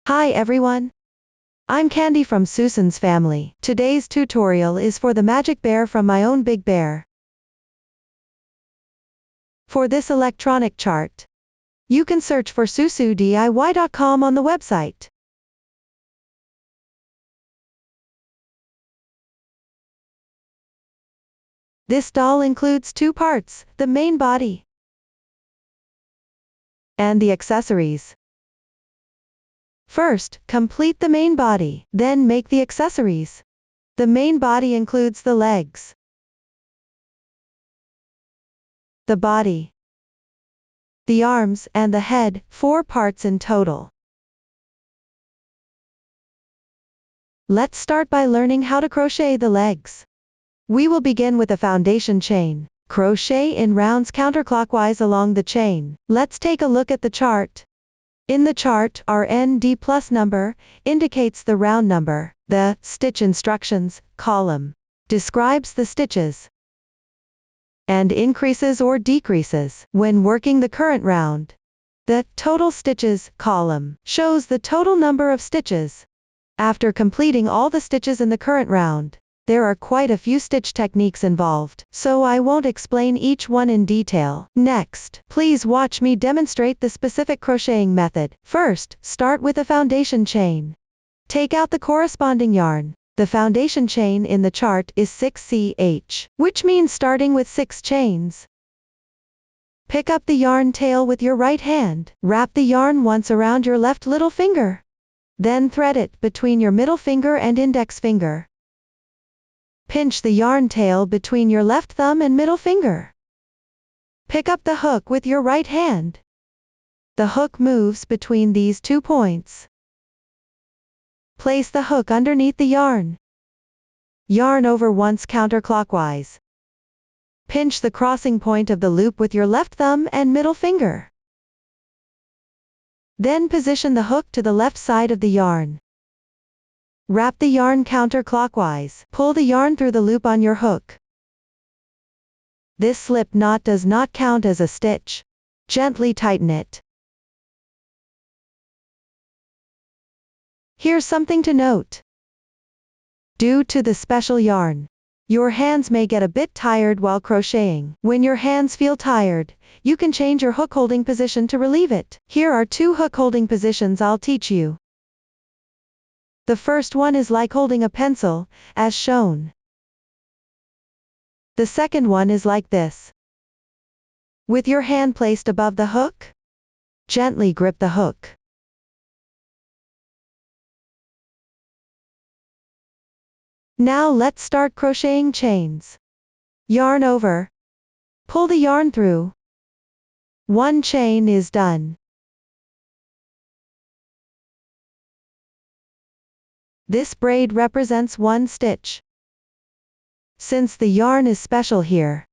Hi everyone. I'm Candy from Susan's family. Today's tutorial is for the magic bear from my own big bear. For this electronic chart, you can search for susudiy.com on the website. This doll includes two parts, the main body and the accessories. First, complete the main body, then make the accessories. The main body includes the legs, the body, the arms, and the head, 4 parts in total. Let's start by learning how to crochet the legs. We will begin with a foundation chain. Crochet in rounds counterclockwise along the chain. Let's take a look at the chart. In the chart, our ND plus number indicates the round number. The stitch instructions column describes the stitches and increases or decreases when working the current round. The total stitches column shows the total number of stitches after completing all the stitches in the current round. There are quite a few stitch techniques involved, so I won't explain each one in detail. Next, please watch me demonstrate the specific crocheting method. First, start with a foundation chain. Take out the corresponding yarn. The foundation chain in the chart is 6ch, which means starting with 6 chains. Pick up the yarn tail with your right hand. Wrap the yarn once around your left little finger. Then thread it between your middle finger and index finger. Pinch the yarn tail between your left thumb and middle finger. Pick up the hook with your right hand. The hook moves between these 2 points. Place the hook underneath the yarn. Yarn over once counterclockwise. Pinch the crossing point of the loop with your left thumb and middle finger. Then position the hook to the left side of the yarn. Wrap the yarn counterclockwise. Pull the yarn through the loop on your hook. This slip knot does not count as a stitch. Gently tighten it. Here's something to note. Due to the special yarn, your hands may get a bit tired while crocheting. When your hands feel tired, you can change your hook holding position to relieve it. Here are 2 hook holding positions I'll teach you. The first one is like holding a pencil, as shown. The second one is like this. With your hand placed above the hook, gently grip the hook. Now let's start crocheting chains. Yarn over. Pull the yarn through. 1 chain is done. This braid represents 1 stitch. Since the yarn is special here,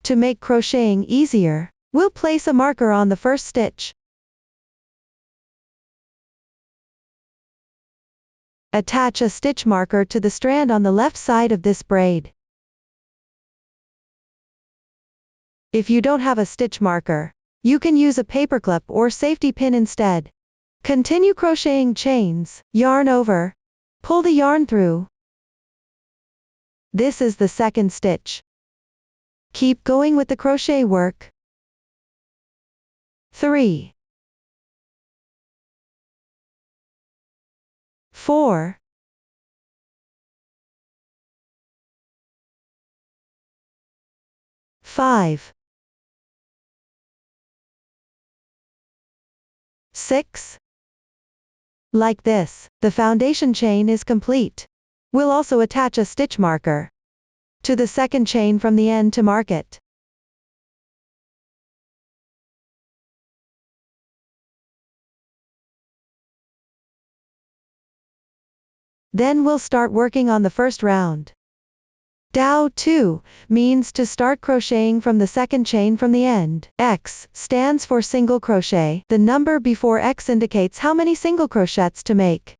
to make crocheting easier, we'll place a marker on the first stitch. Attach a stitch marker to the strand on the left side of this braid. If you don't have a stitch marker, you can use a paperclip or safety pin instead. Continue crocheting chains. Yarn over. Pull the yarn through. This is the second stitch. Keep going with the crochet work. 3, 4, 5, 6. Like this, the foundation chain is complete. We'll also attach a stitch marker to the second chain from the end to mark it. Then we'll start working on the first round. Dow 2 means to start crocheting from the second chain from the end. X stands for single crochet. The number before X indicates how many single crochets to make.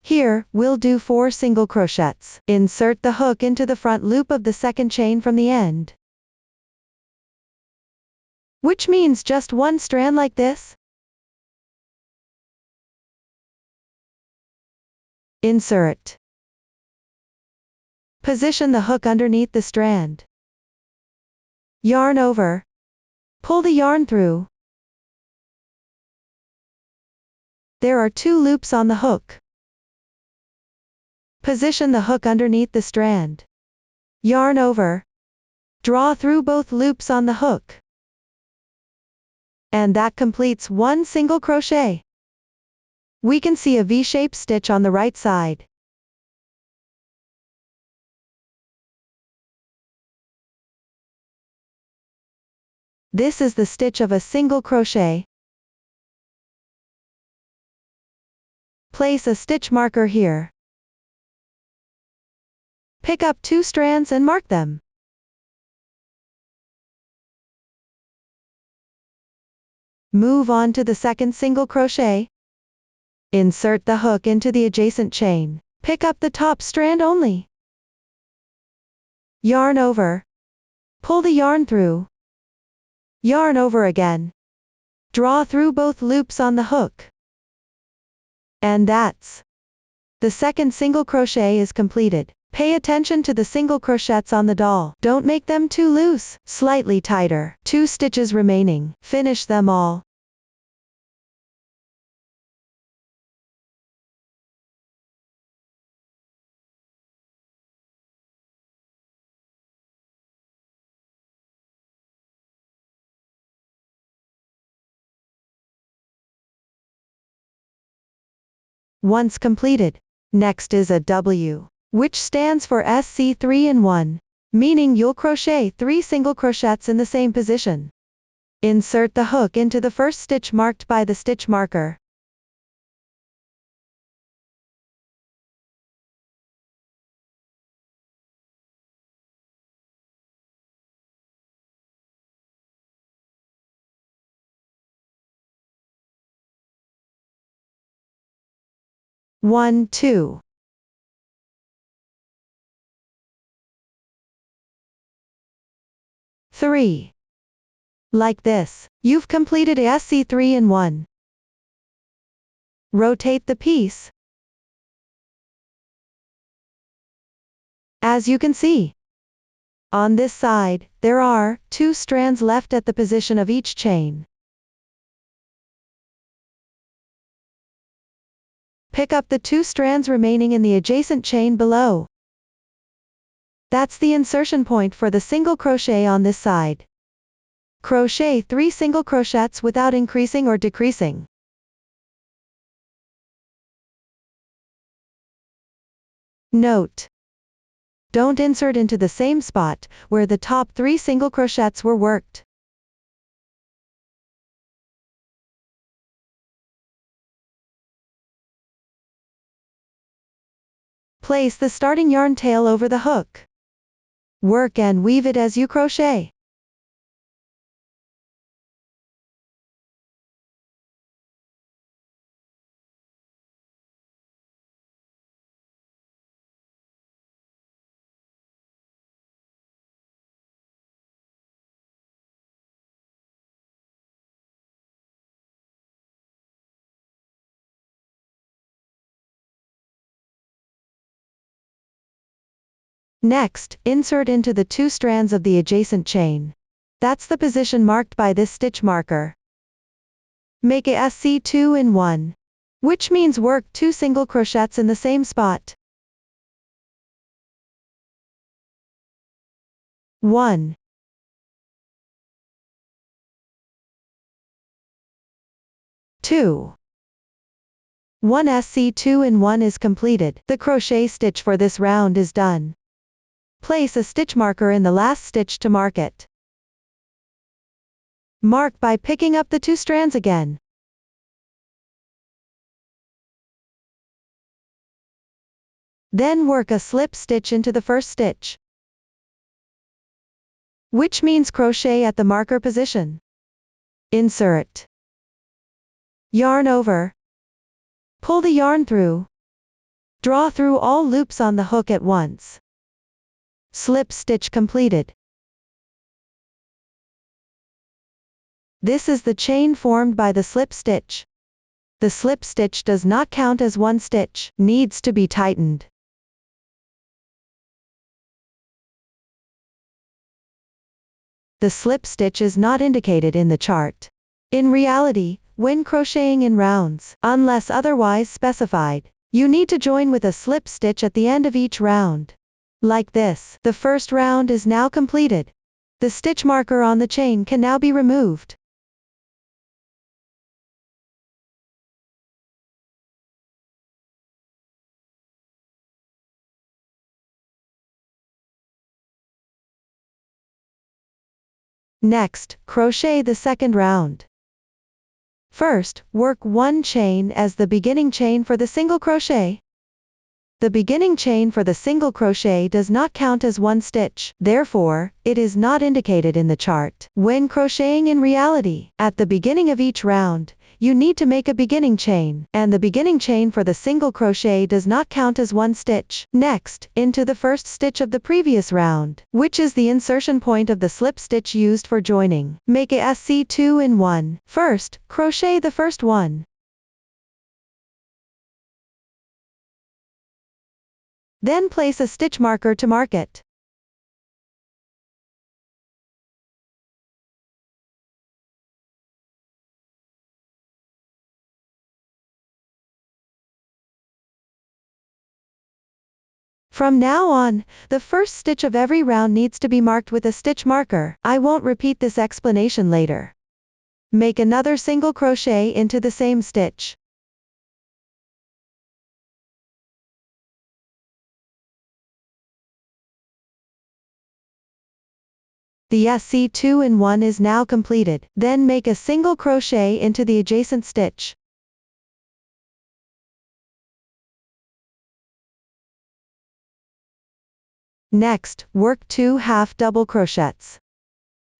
Here, we'll do 4 single crochets. Insert the hook into the front loop of the second chain from the end, which means just 1 strand like this. Insert. Position the hook underneath the strand. Yarn over. Pull the yarn through. There are 2 loops on the hook. Position the hook underneath the strand. Yarn over. Draw through both loops on the hook. And that completes 1 single crochet. We can see a V-shaped stitch on the right side. This is the stitch of a single crochet. Place a stitch marker here. Pick up 2 strands and mark them. Move on to the second single crochet. Insert the hook into the adjacent chain. Pick up the top strand only. Yarn over. Pull the yarn through. Yarn over again. Draw through both loops on the hook. And that's the second single crochet is completed. Pay attention to the single crochets on the doll. Don't make them too loose, slightly tighter. 2 stitches remaining. Finish them all. Once completed. Next is a W, which stands for SC 3-in-1, meaning you'll crochet 3 single crochets in the same position. Insert the hook into the first stitch marked by the stitch marker. One, 2. 3. Like this, you've completed a SC 3-in-1. Rotate the piece. As you can see, on this side, there are 2 strands left at the position of each chain. Pick up the 2 strands remaining in the adjacent chain below. That's the insertion point for the single crochet on this side. Crochet 3 single crochets without increasing or decreasing. Note: don't insert into the same spot where the top 3 single crochets were worked. Place the starting yarn tail over the hook. Work and weave it as you crochet. Next, insert into the 2 strands of the adjacent chain. That's the position marked by this stitch marker. Make a SC 2-in-1, which means work 2 single crochets in the same spot. 1. 2. 1 SC 2-in-1 is completed. The crochet stitch for this round is done. Place a stitch marker in the last stitch to mark it. Mark by picking up the 2 strands again. Then work a slip stitch into the first stitch, which means crochet at the marker position. Insert. Yarn over. Pull the yarn through. Draw through all loops on the hook at once. Slip stitch completed. This is the chain formed by the slip stitch. The slip stitch does not count as one stitch, needs to be tightened. The slip stitch is not indicated in the chart. In reality, when crocheting in rounds, unless otherwise specified, you need to join with a slip stitch at the end of each round. Like this, the first round is now completed. The stitch marker on the chain can now be removed. Next, crochet the second round. First, work one chain as the beginning chain for the single crochet. The beginning chain for the single crochet does not count as one stitch, therefore, it is not indicated in the chart. When crocheting in reality, at the beginning of each round, you need to make a beginning chain, and the beginning chain for the single crochet does not count as one stitch. Next, into the first stitch of the previous round, which is the insertion point of the slip stitch used for joining. Make a SC2 in 1. First, crochet the first one. Then place a stitch marker to mark it. From now on, the first stitch of every round needs to be marked with a stitch marker. I won't repeat this explanation later. Make another single crochet into the same stitch. The SC2 in 1 is now completed. Then make a single crochet into the adjacent stitch. Next, work 2 half double crochets.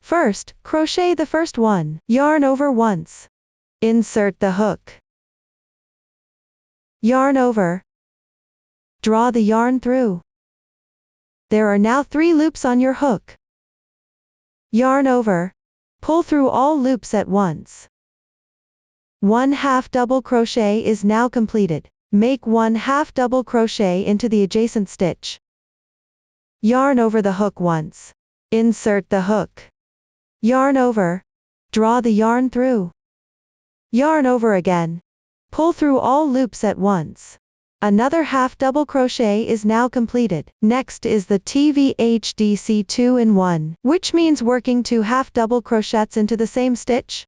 First, crochet the first one, yarn over once. Insert the hook. Yarn over. Draw the yarn through. There are now 3 loops on your hook. Yarn over. Pull through all loops at once. 1 half double crochet is now completed. Make 1 half double crochet into the adjacent stitch. Yarn over the hook once. Insert the hook. Yarn over. Draw the yarn through. Yarn over again. Pull through all loops at once. Another half double crochet is now completed. Next is the TVHDC 2 in 1, which means working 2 half double crochets into the same stitch.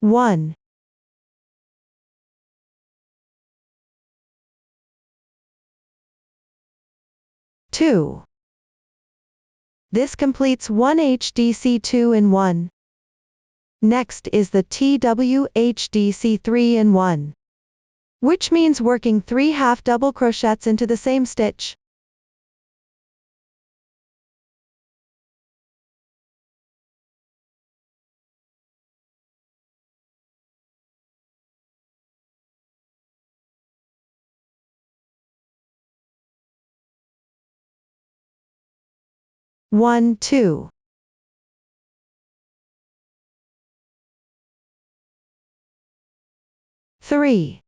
One. 2. This completes one HDC 2 in 1. Next is the TWHDC 3 in 1, which means working 3 half double crochets into the same stitch. One, 2. 3.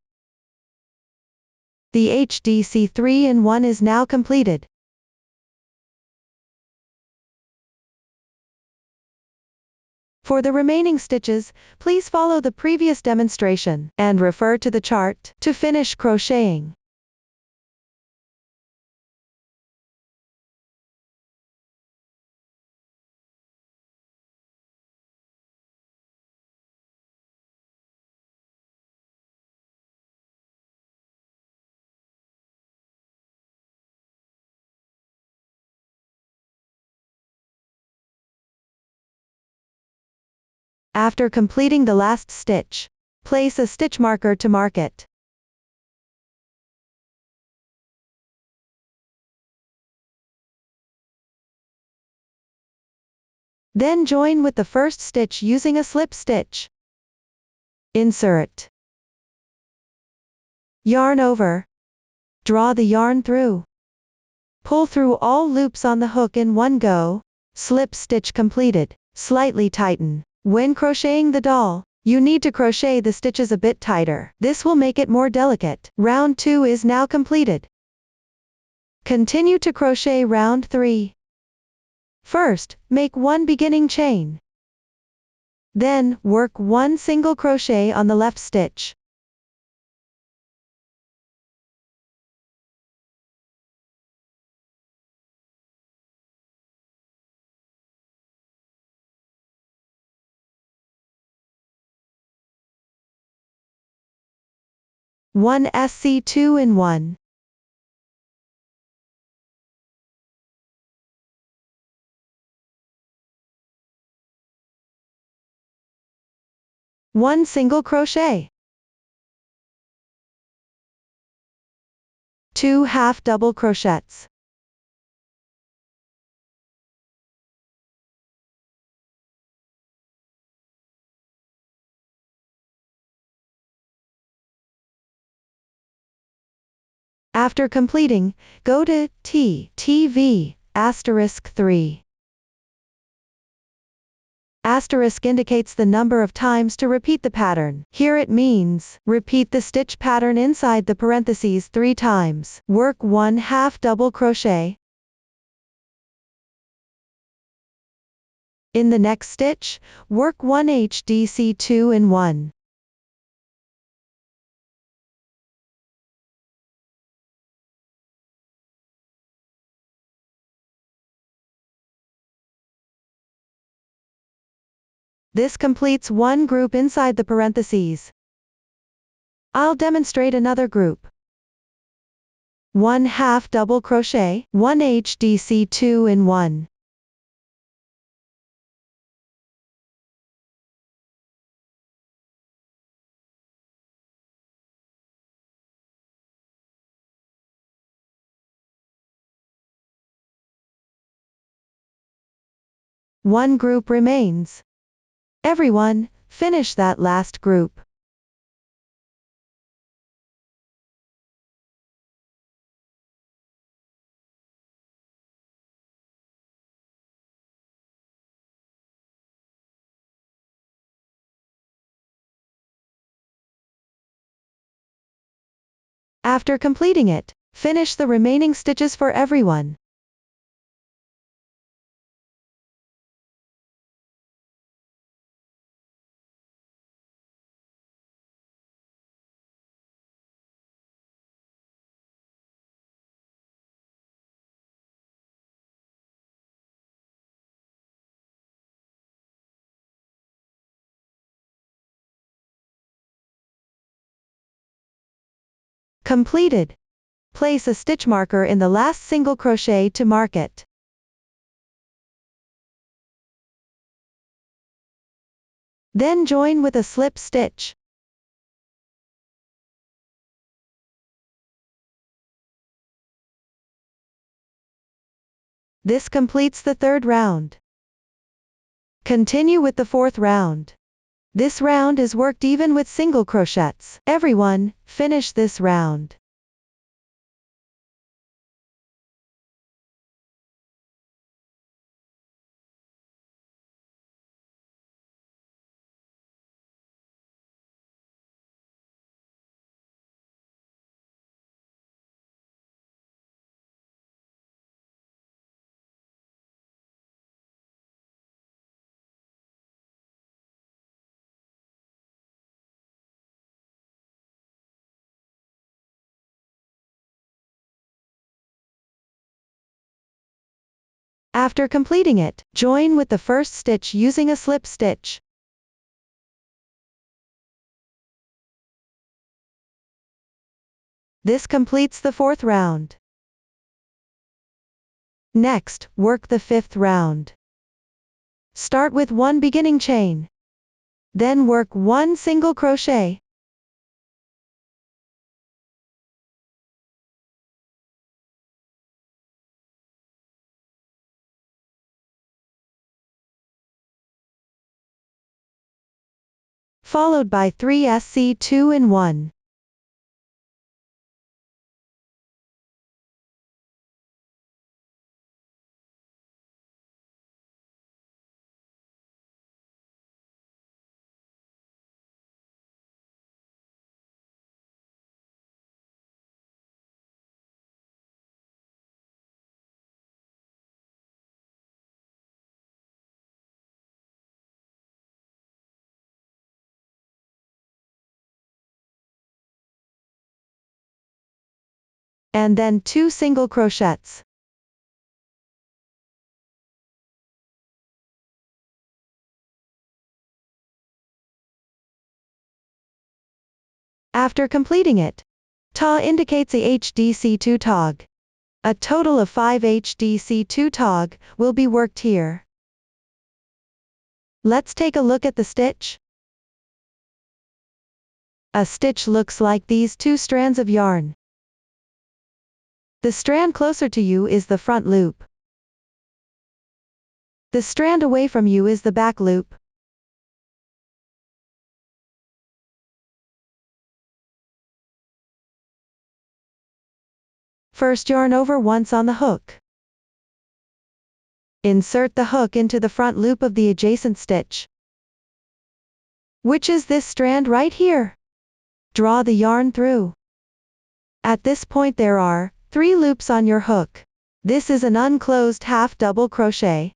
The HDC 3 in 1 is now completed. For the remaining stitches, please follow the previous demonstration, and refer to the chart, to finish crocheting. After completing the last stitch, place a stitch marker to mark it. Then join with the first stitch using a slip stitch. Insert. Yarn over. Draw the yarn through. Pull through all loops on the hook in one go. Slip stitch completed. Slightly tighten. When crocheting the doll, you need to crochet the stitches a bit tighter. This will make it more delicate. Round 2 is now completed. Continue to crochet round 3. First, make one beginning chain. Then, work one single crochet on the left stitch. One SC2 in 1. One single crochet. 2 half double crochets. After completing, go to TV *3. Asterisk indicates the number of times to repeat the pattern. Here it means, repeat the stitch pattern inside the parentheses 3 times. Work 1 half double crochet. In the next stitch, work 1 HDC2 in 1. This completes one group inside the parentheses. I'll demonstrate another group. 1 half double crochet, 1 HDC2 in 1. One group remains. Everyone, finish that last group. After completing it, finish the remaining stitches for everyone. Completed. Place a stitch marker in the last single crochet to mark it. Then join with a slip stitch. This completes the third round. Continue with the fourth round. This round is worked even with single crochets. Everyone, finish this round. After completing it, join with the first stitch using a slip stitch. This completes the fourth round. Next, work the fifth round. Start with one beginning chain. Then work one single crochet. Followed by 3 SC2 in 1. and then 2 single crochets. After completing it, TA indicates a HDC2 tog. A total of 5 HDC2 tog will be worked here. Let's take a look at the stitch. A stitch looks like these 2 strands of yarn. The strand closer to you is the front loop. The strand away from you is the back loop. First yarn over once on the hook. Insert the hook into the front loop of the adjacent stitch, which is this strand right here. Draw the yarn through. At this point there are 3 loops on your hook. This is an unclosed half double crochet.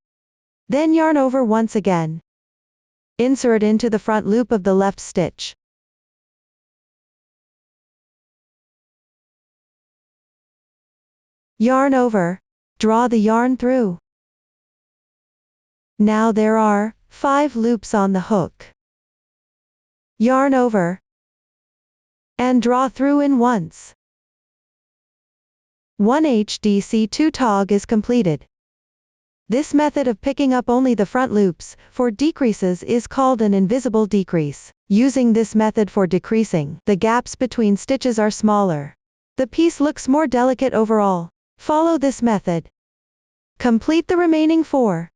Then yarn over once again. Insert into the front loop of the left stitch. Yarn over. Draw the yarn through. Now there are 5 loops on the hook. Yarn over and draw through in once. 1 HDC2 tog is completed. This method of picking up only the front loops for decreases is called an invisible decrease. Using this method for decreasing, the gaps between stitches are smaller. The piece looks more delicate overall. Follow this method. Complete the remaining 4.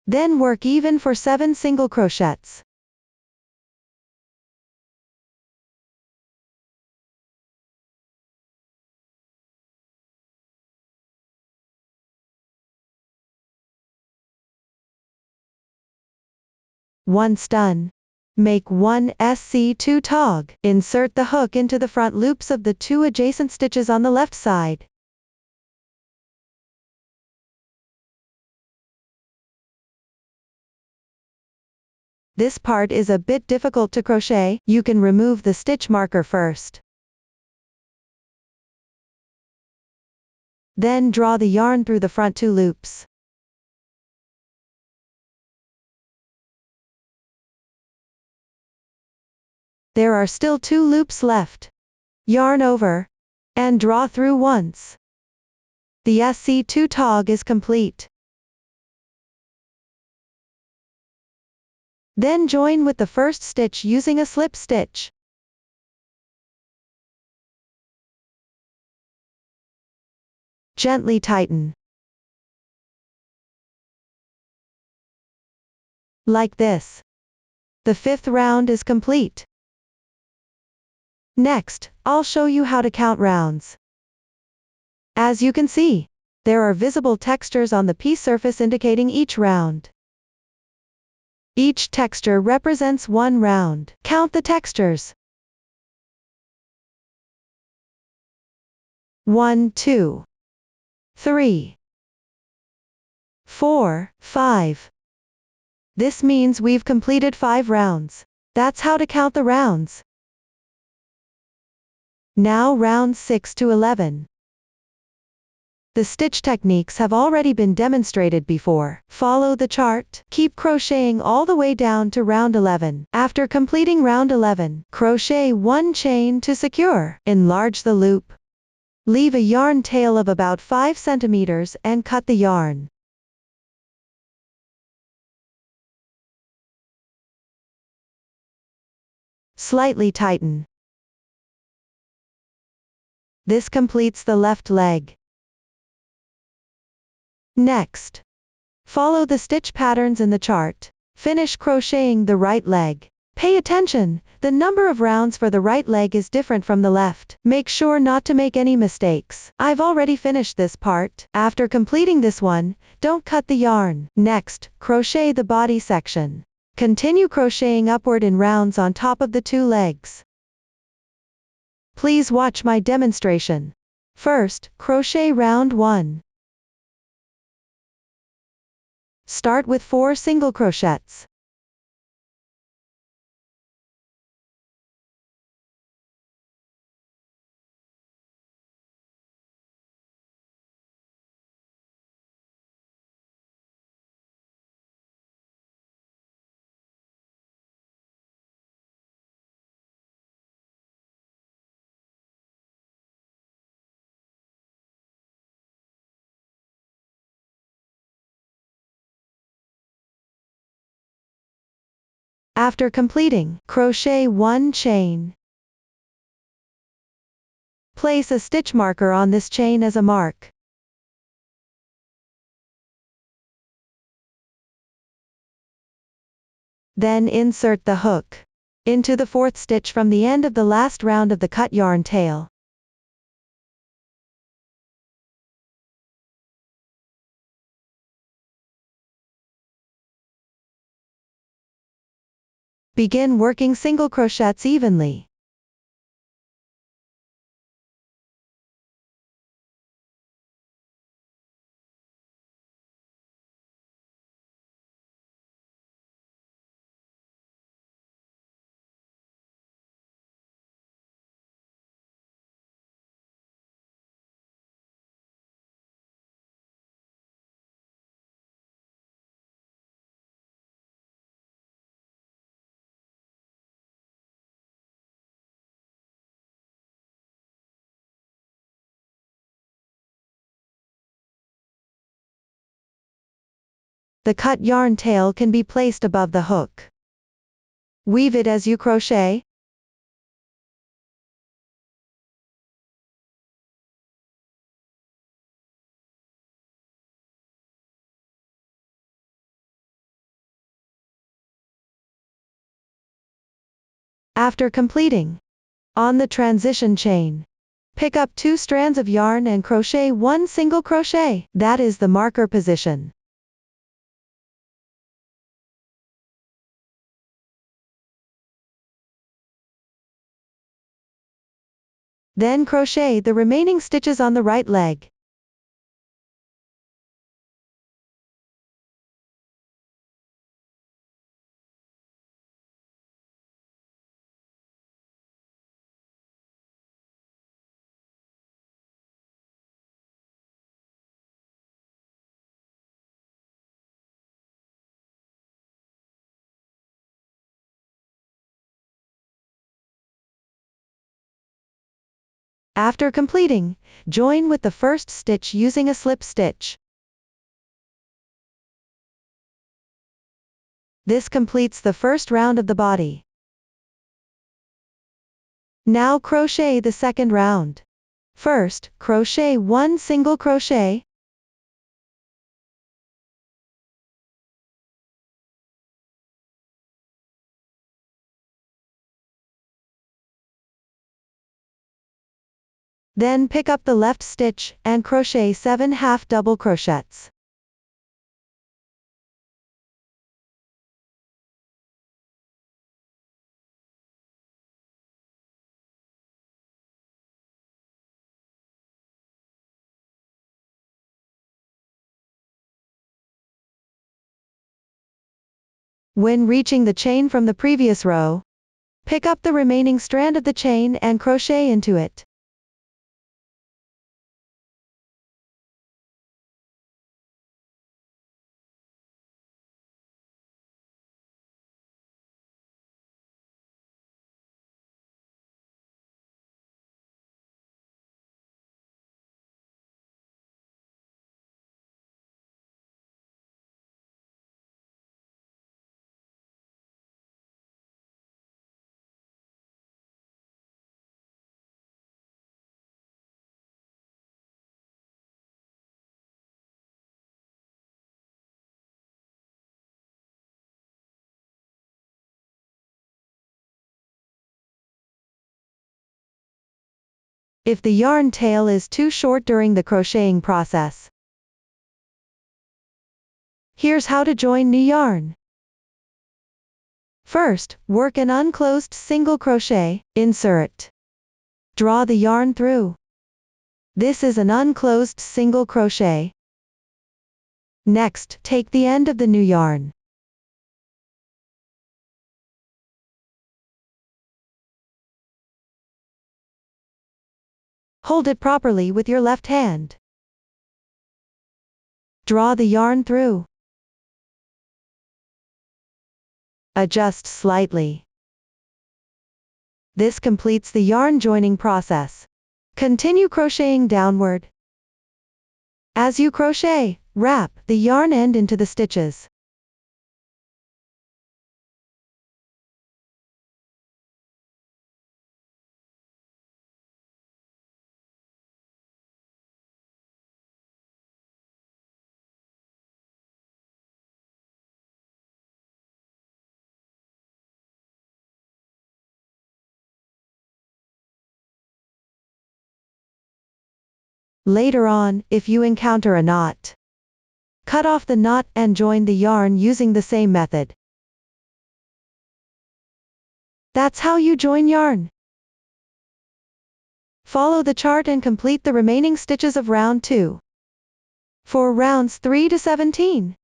Then work even for 7 single crochets. Once done, make 1 SC2 tog. Insert the hook into the front loops of the 2 adjacent stitches on the left side. This part is a bit difficult to crochet. You can remove the stitch marker first. Then draw the yarn through the front 2 loops. There are still 2 loops left. Yarn over and draw through once. The SC2 tog is complete. Then join with the first stitch using a slip stitch. Gently tighten. Like this. The 5th round is complete. Next, I'll show you how to count rounds. As you can see, there are visible textures on the piece surface indicating each round. Each texture represents 1 round. Count the textures. 1, 2, 3, 4, 5. This means we've completed 5 rounds. That's how to count the rounds. Now rounds 6 to 11. The stitch techniques have already been demonstrated before. Follow the chart. Keep crocheting all the way down to round 11. After completing round 11, crochet 1 chain to secure. Enlarge the loop. Leave a yarn tail of about 5 centimeters and cut the yarn. Slightly tighten. This completes the left leg. Next, follow the stitch patterns in the chart. Finish crocheting the right leg. Pay attention, the number of rounds for the right leg is different from the left. Make sure not to make any mistakes. I've already finished this part. After completing this one, don't cut the yarn. Next, crochet the body section. Continue crocheting upward in rounds on top of the 2 legs. Please watch my demonstration. First, crochet round 1. Start with 4 single crochets. After completing, crochet 1 chain. Place a stitch marker on this chain as a mark. Then insert the hook into the 4th stitch from the end of the last round of the cut yarn tail. Begin working single crochets evenly. The cut yarn tail can be placed above the hook. Weave it as you crochet. After completing, on the transition chain, pick up 2 strands of yarn and crochet 1 single crochet. That is the marker position. Then crochet the remaining stitches on the right leg. After completing, join with the first stitch using a slip stitch. This completes the first round of the body. Now crochet the second round. First, crochet 1 single crochet. Then pick up the left stitch and crochet 7 half double crochets. When reaching the chain from the previous row, pick up the remaining strand of the chain and crochet into it. if the yarn tail is too short during the crocheting process. Here's how to join new yarn. First, work an unclosed single crochet, insert. Draw the yarn through. This is an unclosed single crochet. Next, take the end of the new yarn. Hold it properly with your left hand. Draw the yarn through. Adjust slightly. This completes the yarn joining process. Continue crocheting downward. As you crochet, wrap the yarn end into the stitches. Later on, if you encounter a knot, cut off the knot and join the yarn using the same method. That's how you join yarn. Follow the chart and complete the remaining stitches of round 2. For rounds 3 to 17,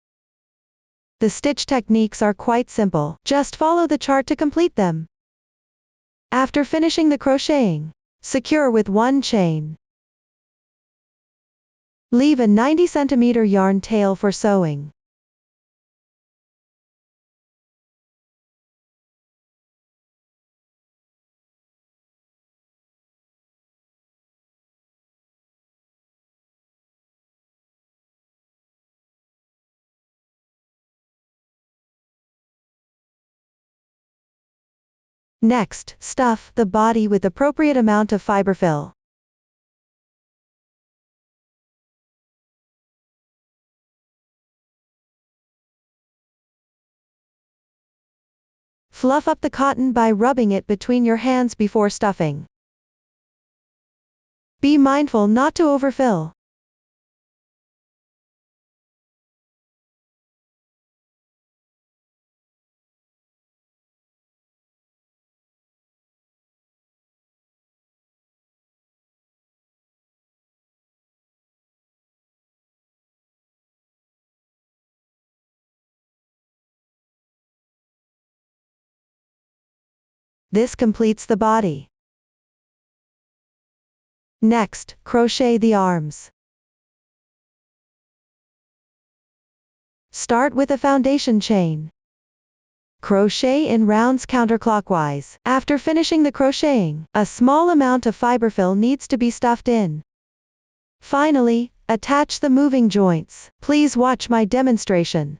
the stitch techniques are quite simple. Just follow the chart to complete them. After finishing the crocheting, secure with one chain. Leave a 90 cm yarn tail for sewing. Next, stuff the body with appropriate amount of fiber fill. Fluff up the cotton by rubbing it between your hands before stuffing. Be mindful not to overfill. This completes the body. Next, crochet the arms. Start with a foundation chain. Crochet in rounds counterclockwise. After finishing the crocheting, a small amount of fiber fill needs to be stuffed in. Finally, attach the moving joints. Please watch my demonstration.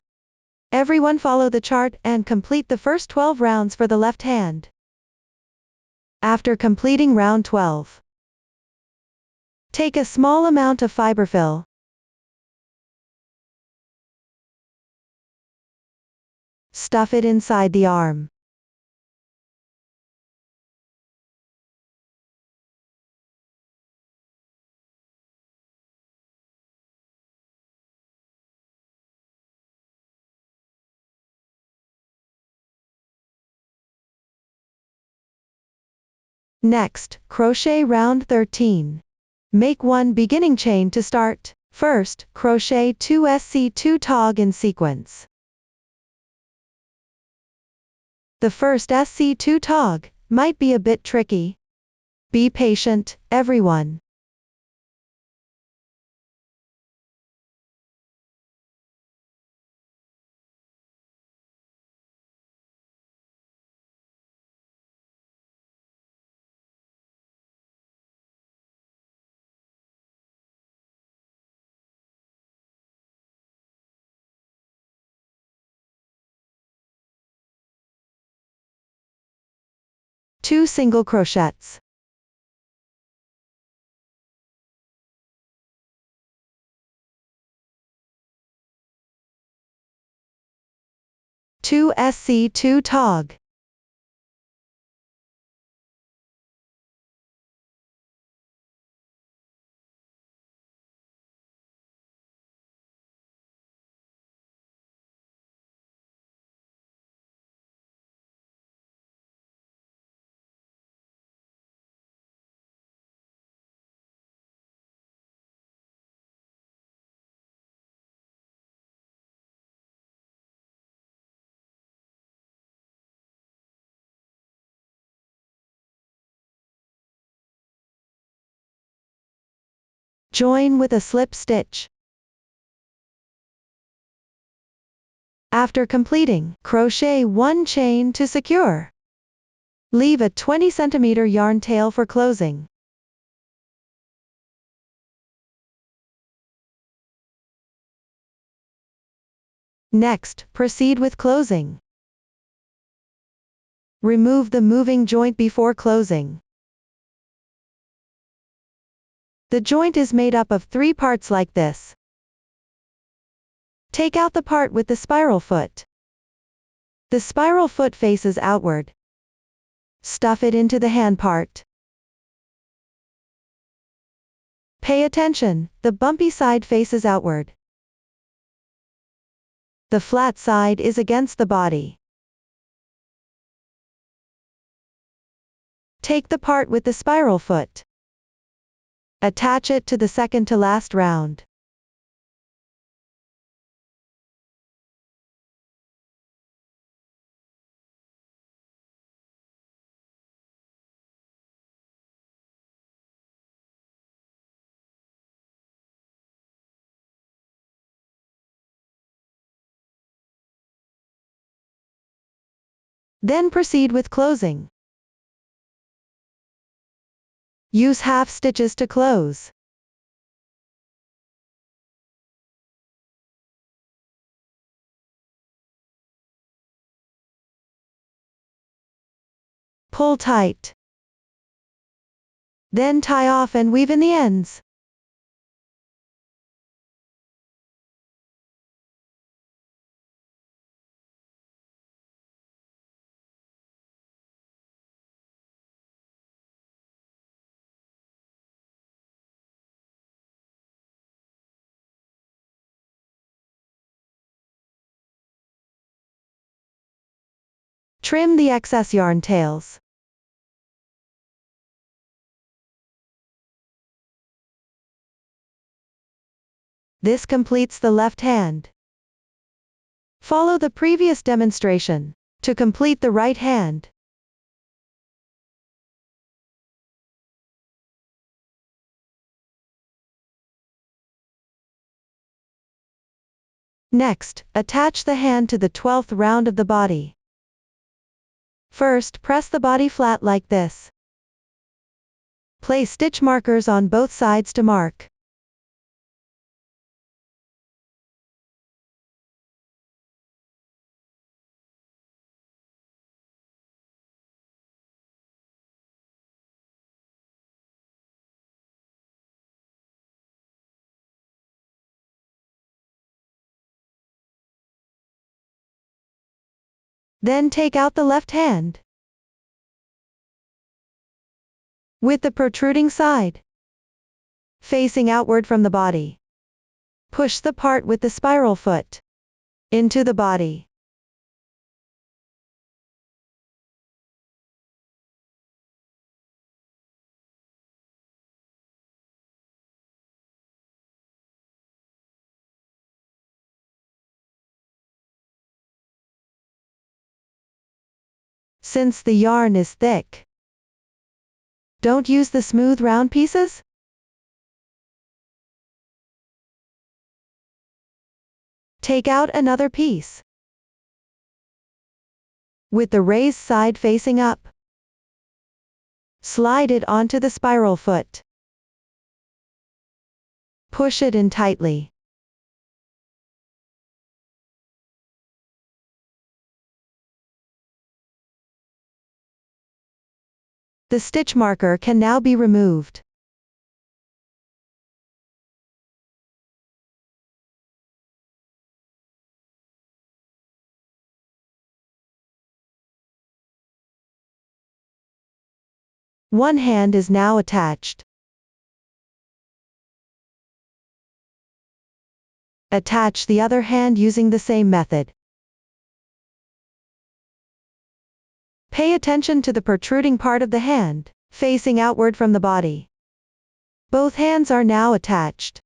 Everyone follow the chart and complete the first 12 rounds for the left hand. After completing round 12, take a small amount of fiber fill. Stuff it inside the arm. Next, crochet round 13. Make one beginning chain to start. First, crochet 2 SC2 tog in sequence. The first SC2 tog might be a bit tricky. Be patient, everyone. Two single crochets. Two SC2 tog. Join with a slip stitch. After completing, crochet 1 chain to secure. Leave a 20 cm yarn tail for closing. Next, proceed with closing. Remove the moving joint before closing. The joint is made up of 3 parts like this. Take out the part with the spiral foot. The spiral foot faces outward. Stuff it into the hand part. Pay attention, the bumpy side faces outward. The flat side is against the body. Take the part with the spiral foot. Attach it to the second to last round. Then proceed with closing. Use half stitches to close. Pull tight. Then tie off and weave in the ends. Trim the excess yarn tails. This completes the left hand. Follow the previous demonstration to complete the right hand. Next, attach the hand to the 12th round of the body. First, press the body flat like this. Place stitch markers on both sides to mark. Then take out the left hand with the protruding side facing outward from the body. Push the part with the spiral foot into the body. Since the yarn is thick, don't use the smooth round pieces. Take out another piece with the raised side facing up. Slide it onto the spiral foot. Push it in tightly. The stitch marker can now be removed. One hand is now attached. Attach the other hand using the same method. Pay attention to the protruding part of the hand, facing outward from the body. Both hands are now attached.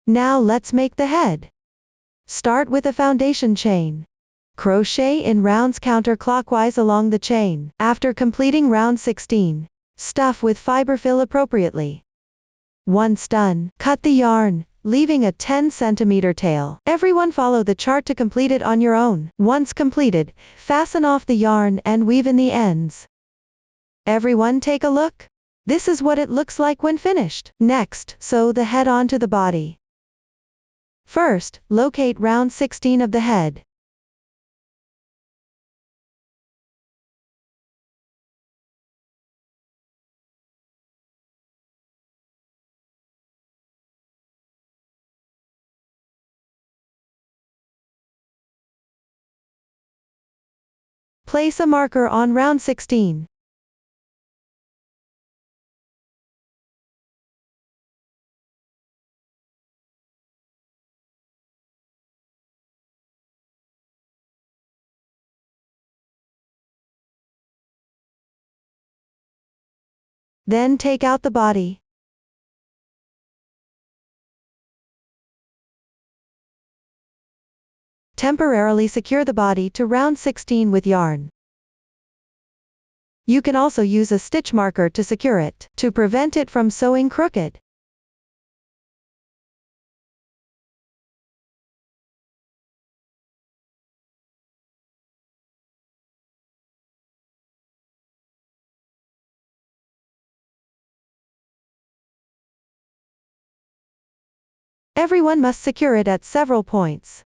Now let's make the head. Start with a foundation chain. Crochet in rounds counterclockwise along the chain. After completing round 16, Stuff with fiber fill appropriately. Once done, cut the yarn, leaving a 10 cm tail. Everyone follow the chart to complete it on your own. Once completed, fasten off the yarn and weave in the ends. Everyone take a look. This is what it looks like when finished. Next, sew the head onto the body. First, locate round 16 of the head. Place a marker on round 16. Then take out the body. Temporarily secure the body to round 16 with yarn. You can also use a stitch marker to secure it, to prevent it from sewing crooked. Everyone must secure it at several points.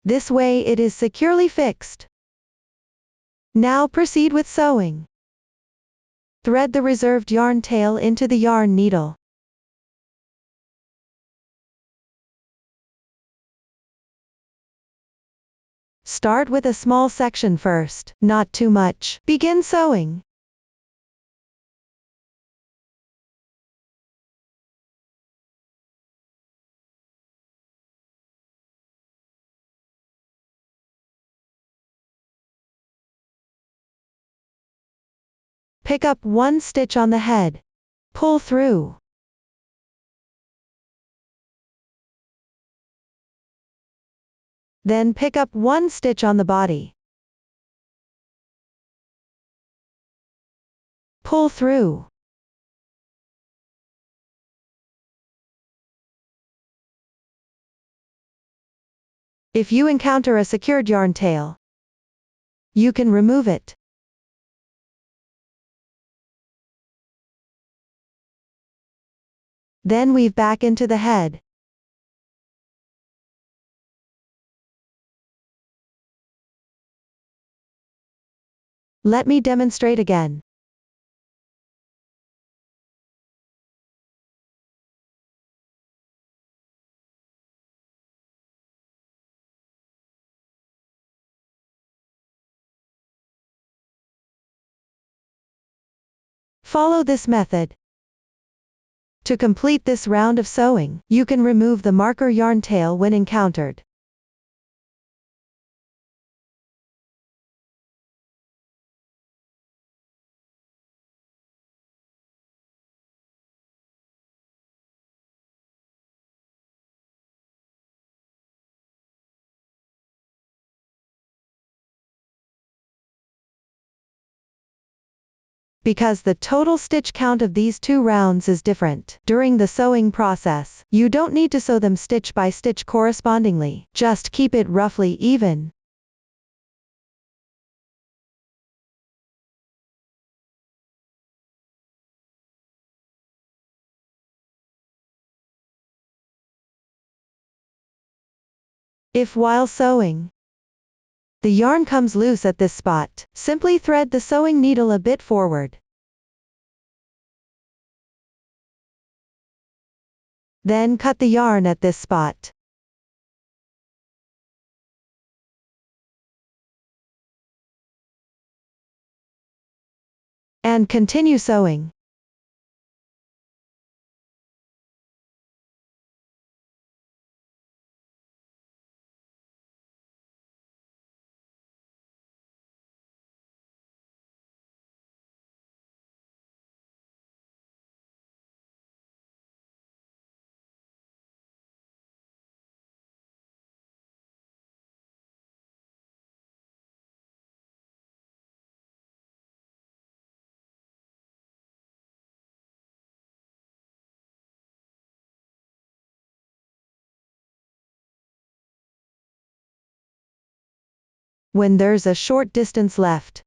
This way it is securely fixed. Now proceed with sewing. Thread the reserved yarn tail into the yarn needle. Start with a small section first, not too much. Begin sewing. Pick up one stitch on the head. Pull through. Then pick up one stitch on the body. Pull through. If you encounter a secured yarn tail, you can remove it. Then weave back into the head. Let me demonstrate again. Follow this method. To complete this round of sewing, you can remove the marker yarn tail when encountered. Because the total stitch count of these two rounds is different during the sewing process, you don't need to sew them stitch by stitch correspondingly, just keep it roughly even. If while sewing, the yarn comes loose at this spot, simply thread the sewing needle a bit forward. Then cut the yarn at this spot. And continue sewing. when there's a short distance left.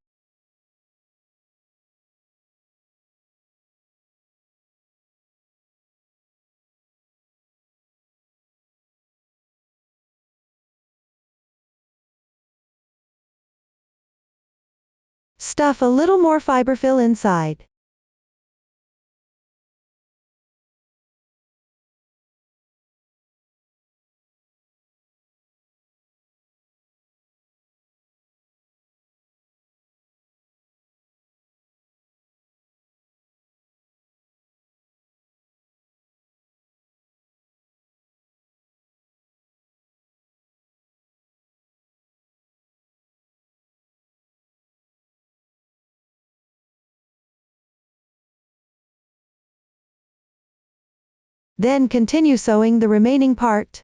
Stuff a little more fiberfill inside. Then continue sewing the remaining part.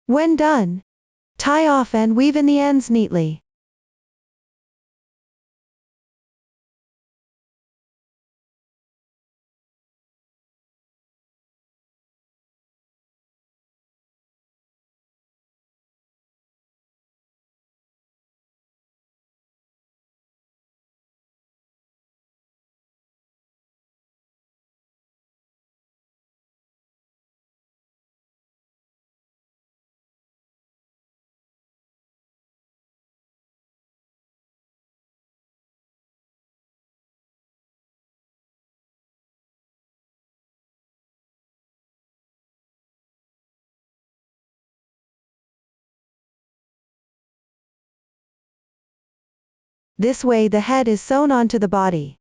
When done, tie off and weave in the ends neatly. This way the head is sewn onto the body.